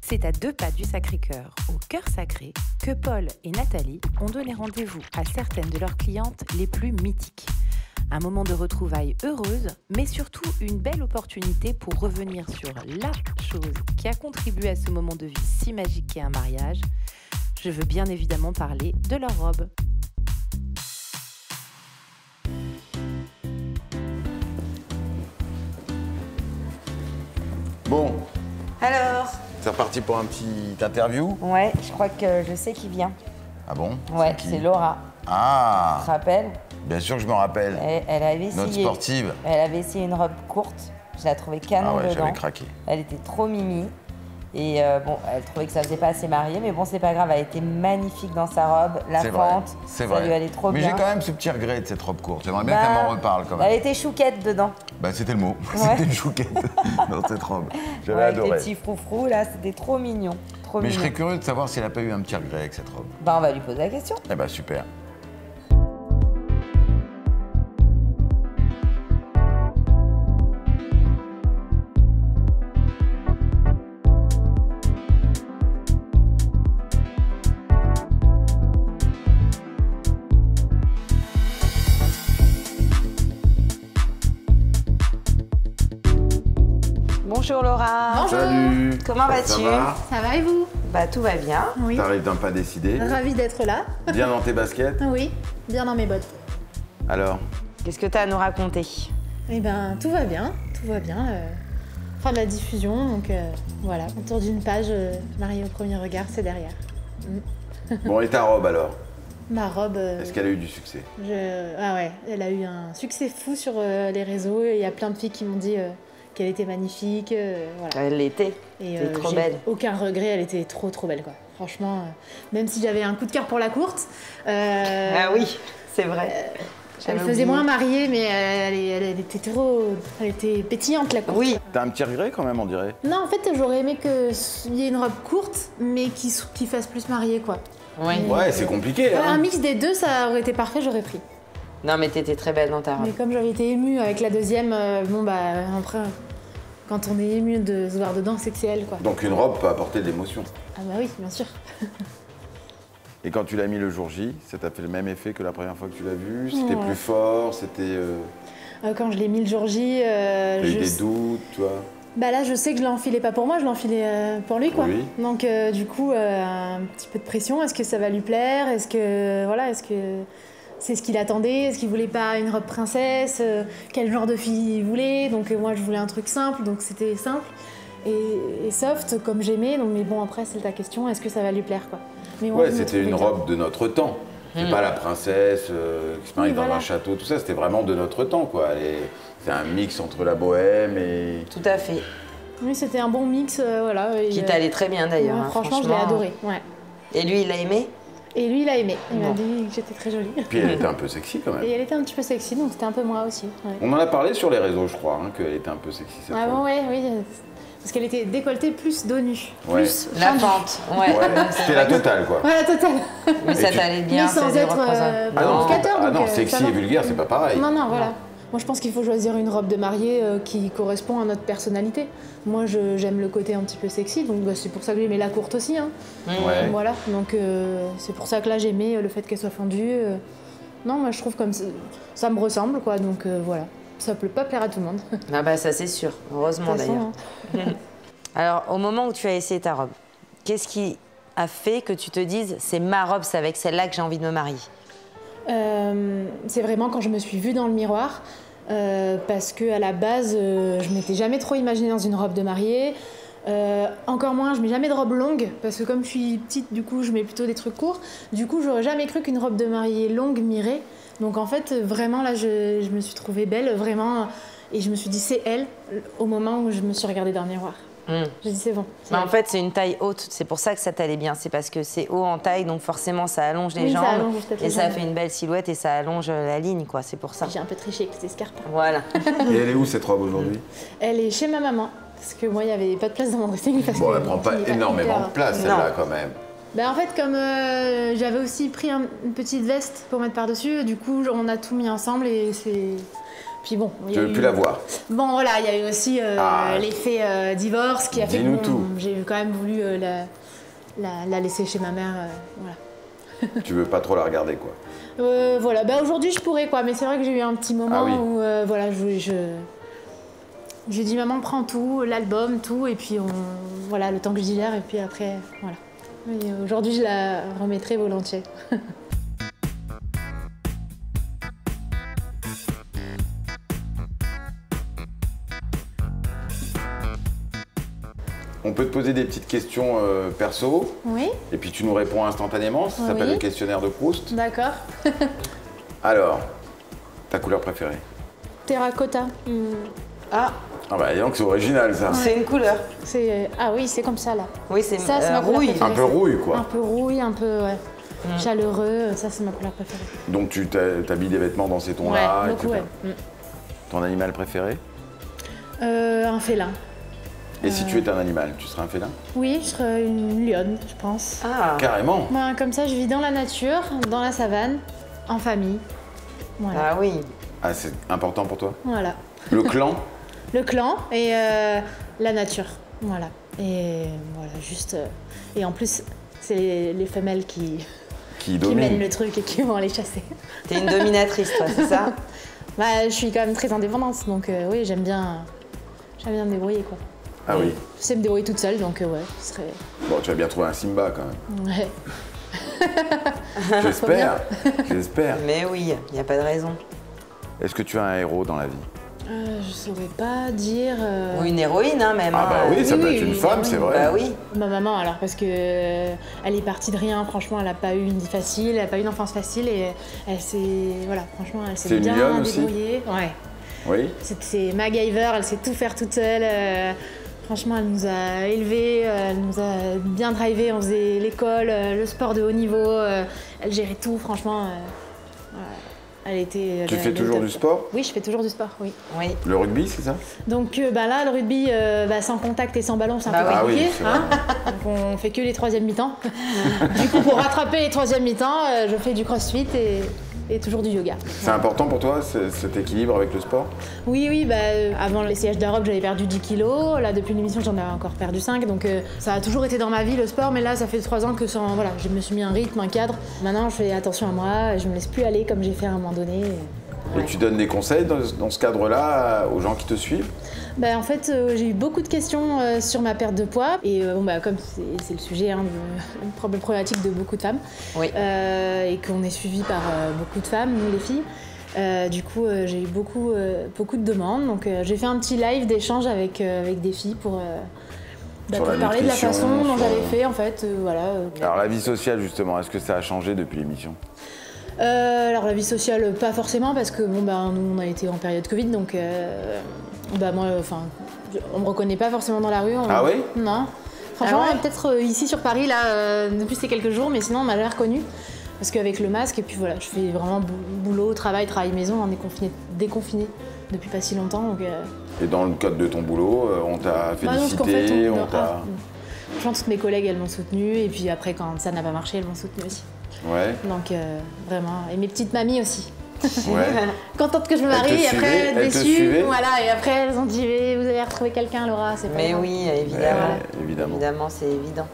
C'est à 2 pas du Sacré-Cœur, au Cœur Sacré, que Paul et Nathalie ont donné rendez-vous à certaines de leurs clientes les plus mythiques. Un moment de retrouvailles heureuse, mais surtout une belle opportunité pour revenir sur la chose qui a contribué à ce moment de vie si magique qu'est un mariage. Je veux bien évidemment parler de leur robe. Bon, Alors? c'est reparti pour un petit interview. Ouais, je crois que je sais qui vient. Ah bon? Ouais, qui c'est Laura. Ah, Tu te rappelles? bien sûr que je me rappelle. Elle avait essayé. Notre sportive. Elle avait essayé une robe courte. Je la trouvais canon Ah ouais, dedans. j'avais craqué. Elle était trop mimi. Et bon, elle trouvait que ça faisait pas assez mariée, mais bon, c'est pas grave. Elle était magnifique dans sa robe, la C'est vrai, fente. c'est Ça vrai. lui allait trop Mais bien. j'ai quand même ce petit regret de cette robe courte. J'aimerais bien Bah, qu'elle m'en reparle quand même. Elle était chouquette dedans. Bah c'était le mot. Ouais. C'était une chouquette dans cette robe. J'avais Avec les adoré. petits froufrous, là, c'était trop mignon. Trop Mais je mignon. serais curieux de savoir si elle n'a pas eu un petit regret avec cette robe. Bah, on va lui poser la question. Eh bah super. Bonjour Laura. Bonjour. Salut. Comment vas-tu? Ça va et vous? Bah, tout va bien. Oui. T'arrives d'un pas décidé. Ravie d'être là. Bien dans tes baskets. Oui, bien dans mes bottes. Alors, Qu'est-ce que tu as à nous raconter? Eh ben, tout va bien, tout va bien. Fin de la diffusion, donc voilà, autour d'une page, mariée au premier regard, c'est derrière. bon et ta robe alors? Ma robe, Est-ce qu'elle a eu du succès? ah ouais, elle a eu un succès fou sur les réseaux. Il y a plein de filles qui m'ont dit qu'elle était magnifique, voilà. Elle l'était. Et Elle est trop j'ai belle. aucun regret, elle était trop belle quoi. Franchement, même si j'avais un coup de cœur pour la courte. Ah oui, c'est vrai. Elle J'avais faisait oublié. moins mariée, mais elle était pétillante la courte. Oui. T'as un petit regret quand même, on dirait. Non, en fait, j'aurais aimé qu'il y ait une robe courte, mais qui fasse plus mariée, quoi. Oui. Ouais, c'est compliqué. Un Hein. mix des deux, ça aurait été parfait, j'aurais pris. Non, mais t'étais très belle dans ta robe. Mais comme j'avais été émue avec la deuxième, bon bah après, quand on est ému de se voir dedans, c'est que c'est elle, quoi. Donc une robe peut apporter de l'émotion. Ah bah oui, bien sûr. Et quand tu l'as mis le jour J, ça t'a fait le même effet que la première fois que tu l'as vu? C'était plus fort, c'était... Quand je l'ai mis le jour J, T'as eu des doutes, toi? bah là, je sais que je l'enfilais pas pour moi, je l'enfilais pour lui, quoi. Oui. Donc du coup, un petit peu de pression. Est-ce que ça va lui plaire? Est-ce que c'est ce qu'il attendait? Est-ce qu'il voulait pas une robe princesse? Quel genre de fille il voulait? Donc moi, je voulais un truc simple, donc c'était simple et soft comme j'aimais. Donc mais bon, après, c'est ta question. Est-ce que ça va lui plaire, quoi? Mais moi, Ouais, je me c'était une trouvais bien. robe de notre temps. C'est pas la princesse qui se marie Oui, dans voilà. un château, tout ça. C'était vraiment de notre temps, quoi. C'est un mix entre la bohème et... Tout à fait. Oui, c'était un bon mix, voilà. Et, Qui t'allait très bien d'ailleurs. ouais, hein, franchement, je l'ai adoré. Ouais. Et lui, il l'a aimé? Et lui, il a aimé. Il m'a Bon. dit que j'étais très jolie. Puis elle était un peu sexy, quand même. Et elle était un petit peu sexy, donc c'était un peu moi aussi. Ouais. On en a parlé sur les réseaux, je crois, hein, qu'elle était un peu sexy, cette Ah robe. bon, ouais, oui. Parce qu'elle était décolletée plus dos nu. Ouais. Plus La fendue. fente. Ouais. Ouais, c'était la totale, quoi. Ouais, la totale. Mais ça Et tu- t'allait bien, Mais sans ça être, représente. Ah non, provocateur, ah non, donc, sexy ça va. et vulgaire, c'est pas pareil. Non, non, voilà. Moi, je pense qu'il faut choisir une robe de mariée qui correspond à notre personnalité. Moi, j'aime le côté un petit peu sexy, donc bah, c'est pour ça que j'aimais la courte aussi. Hein. Ouais. Voilà, donc c'est pour ça que là, j'aimais le fait qu'elle soit fendue. Non, moi, je trouve comme ça me ressemble, quoi, donc voilà. Ça peut pas plaire à tout le monde. De Ah bah ça c'est sûr, heureusement toute façon, d'ailleurs. hein. Alors au moment où tu as essayé ta robe, qu'est-ce qui a fait que tu te dises c'est ma robe, c'est avec celle-là que j'ai envie de me marier? C'est vraiment quand je me suis vue dans le miroir, parce que à la base, je m'étais jamais trop imaginée dans une robe de mariée. Encore moins, je mets jamais de robe longue, parce que comme je suis petite, du coup, je mets plutôt des trucs courts. Du coup, j'aurais jamais cru qu'une robe de mariée longue m'irait. Donc en fait, vraiment, là, je me suis trouvée belle, vraiment. Et je me suis dit, c'est elle, au moment où je me suis regardée dans le miroir. J'ai dit, c'est bon. c'est Mais en elle. fait c'est une taille haute, c'est pour ça que ça t'allait bien, c'est parce que c'est haut en taille, donc forcément ça allonge les Oui, ça jambes allonge peut-être et les ça jambes. fait une belle silhouette et ça allonge la ligne quoi, c'est pour ça. J'ai un peu triché avec les escarpes. Voilà. Et elle est où, cette robe, aujourd'hui? Elle est chez ma maman, parce que moi, il n'y avait pas de place dans mon dressing. Parce Bon, que elle prend pas il est énormément hyper- de place, Non. celle-là, quand même. Ben, en fait, comme j'avais aussi pris une petite veste pour mettre par-dessus, du coup, on a tout mis ensemble et c'est... Puis bon, Tu veux plus la voir. Bon voilà, il y a eu aussi l'effet divorce qui a fait que j'ai quand même voulu la laisser chez ma mère. Voilà. Tu veux pas trop la regarder, quoi. Voilà, bah, aujourd'hui je pourrais quoi, mais c'est vrai que j'ai eu un petit moment où voilà, j'ai dit maman prends tout, l'album, tout, et puis voilà, le temps que je digère, et puis après, voilà. Mais aujourd'hui je la remettrai volontiers. On peut te poser des petites questions perso, Oui, et puis tu nous réponds instantanément. Ça s'appelle Oui. le questionnaire de Proust. d'accord. Alors, ta couleur préférée? Terracotta. Ah, Ah bah dis donc, c'est original, ça. c'est une couleur. Ah oui, c'est comme ça là. Oui, c'est Ça, c'est ma couleur rouille. préférée. Un peu rouille, Un quoi. peu rouille, un peu chaleureux, ça c'est ma couleur préférée. Donc tu t'habilles des vêtements dans ces tons-là, Ouais, beaucoup, etc. ouais. Ton animal préféré? Un félin. Et si tu étais un animal, tu serais un félin? Oui, je serais une lionne, je pense. Ah, Carrément. Ben, comme ça, je vis dans la nature, dans la savane, en famille. Voilà. ah oui. Ah, c'est important pour toi? Voilà. Le clan? Le clan et la nature. Voilà. Et voilà, juste. Et en plus, c'est les femelles qui mènent domine. le truc et qui vont aller chasser. T'es une dominatrice, toi, c'est ça? Bah, je suis quand même très indépendante, donc oui, j'aime bien me débrouiller, quoi. Ah oui. Je sais me débrouiller toute seule, donc ouais, ce serait. Bon, tu vas bien trouver un Simba quand même. Ouais. J'espère. J'espère. Mais oui, il n'y a pas de raison. Est-ce que tu as un héros dans la vie? Je saurais pas dire. Ou une héroïne, hein, même. Ah bah hein. oui, ça oui, peut oui, être une oui, femme, oui. c'est vrai. Bah oui. Ma maman, alors, parce que elle est partie de rien, franchement, elle a pas eu une vie facile, elle a pas eu une enfance facile et elle s'est. Voilà, franchement, elle C'est s'est une bien lionne aussi débrouillée. Ouais. Oui. C'est MacGyver, elle sait tout faire toute seule. Franchement, elle nous a élevés, elle nous a bien drivés, on faisait l'école, le sport de haut niveau, elle gérait tout, franchement. Elle était. Tu elle fais était toujours top, du quoi. sport? Oui, je fais toujours du sport, oui. Oui. Le rugby, c'est ça? Donc bah là, le rugby, sans contact et sans ballon, c'est un Bah peu oui. Ah oui, compliqué. c'est vrai. Donc on fait que les troisièmes mi-temps. Du coup, pour rattraper les troisièmes mi-temps, je fais du crossfit et toujours du yoga. C'est important pour toi, cet équilibre avec le sport? Oui, bah, avant les sièges d'Europe, j'avais perdu 10 kilos. Là, depuis l'émission, j'en ai encore perdu 5. Donc ça a toujours été dans ma vie, le sport. Mais là, ça fait 3 ans que voilà, je me suis mis un rythme, un cadre. Maintenant, je fais attention à moi. Je me laisse plus aller comme j'ai fait à un moment donné. Et tu donnes des conseils dans ce cadre-là aux gens qui te suivent? Bah, en fait, j'ai eu beaucoup de questions sur ma perte de poids. Et comme c'est le sujet, une problématique de beaucoup de femmes. Oui. Et qu'on est suivi par beaucoup de femmes, nous les filles. Du coup, j'ai eu beaucoup de demandes. Donc, j'ai fait un petit live d'échange avec des filles pour Sur la parler de la nutrition, façon dont sur- j'avais fait, en fait. Voilà. Alors la vie sociale, justement, est-ce que ça a changé depuis l'émission? Alors, la vie sociale, pas forcément, parce que nous, on a été en période Covid, donc moi, on me reconnaît pas forcément dans la rue. Ah oui? Non. Franchement, Ah ouais peut-être ici sur Paris, là, depuis ces quelques jours, mais sinon, on m'a jamais reconnue. Parce qu'avec le masque, et puis voilà, je fais vraiment boulot, travail maison, on est déconfiné depuis pas si longtemps. Donc, Et dans le cadre de ton boulot, on t'a bah non, parce qu'en félicité, fait, on t'a... franchement, toutes mes collègues, elles m'ont soutenue, et puis après, quand ça n'a pas marché, elles m'ont soutenue aussi. Ouais, Donc, vraiment, et mes petites mamies aussi. ouais. Contente que je me Elles te marie, et après, suivaient, elles te déçues. suivaient Voilà, et après, elles ont dit, vous avez retrouvé quelqu'un, Laura, c'est pas Mais grave. oui, évidemment. Ouais, évidemment. Évidemment, c'est évident.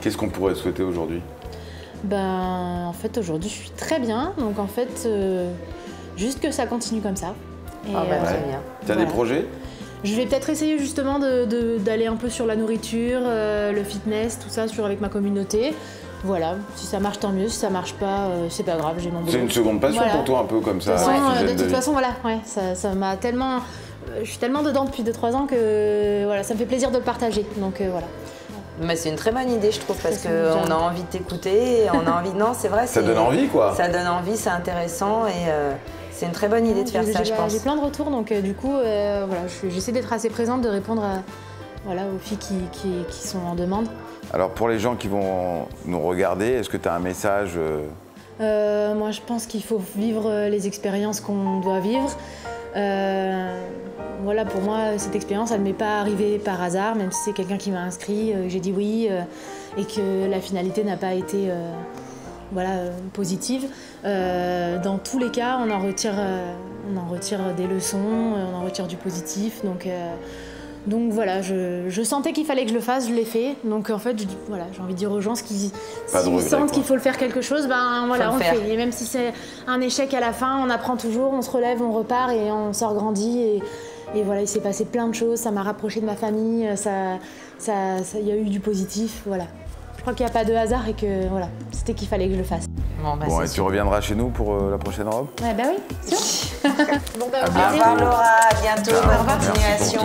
Qu'est-ce qu'on pourrait souhaiter aujourd'hui? En fait, aujourd'hui, je suis très bien. Donc, en fait, juste que ça continue comme ça. Et, Ah bah, très Ouais. bien. T'as Voilà. des projets? je vais peut-être essayer justement d'aller un peu sur la nourriture, le fitness, tout ça, avec ma communauté. Voilà, si ça marche, tant mieux. Si ça marche pas, c'est pas grave, j'ai mon boulot. C'est une seconde passion Voilà. pour toi, un peu comme ça, De toute façon, l'hygiène de toute vie. façon, voilà, ouais, ça m'a tellement. Je suis tellement dedans depuis 2-3 ans que voilà, ça me fait plaisir de le partager. Donc voilà. Mais c'est une très bonne idée, je trouve, parce Ça, c'est qu'on bien. a envie de t'écouter, on a envie... Non, c'est vrai, Ça donne envie, quoi. Ça donne envie, c'est intéressant et c'est une très bonne idée de faire ça, je pense. J'ai plein de retours, donc du coup, voilà, j'essaie d'être assez présente, de répondre aux filles qui sont en demande. Alors pour les gens qui vont nous regarder, est-ce que tu as un message Moi, je pense qu'il faut vivre les expériences qu'on doit vivre. Voilà, pour moi, cette expérience, elle ne m'est pas arrivée par hasard, même si c'est quelqu'un qui m'a inscrit, que j'ai dit oui, et que la finalité n'a pas été positive. Dans tous les cas, on en retire On en retire des leçons, on en retire du positif. Donc voilà, je sentais qu'il fallait que je le fasse, je l'ai fait. Donc en fait, voilà, j'ai envie de dire aux gens, s'ils sentent qu'il faut le faire quelque chose, ben voilà, on le fait. Et même si c'est un échec à la fin, on apprend toujours, on se relève, on repart et on sort grandi. Et voilà, il s'est passé plein de choses, ça m'a rapproché de ma famille, il y a eu du positif, voilà. Je crois qu'il n'y a pas de hasard et que voilà, c'était qu'il fallait que je le fasse. Bon, et tu reviendras chez nous pour la prochaine robe? Ouais, bah oui, sûr. Au revoir Laura, à bientôt, bonne continuation.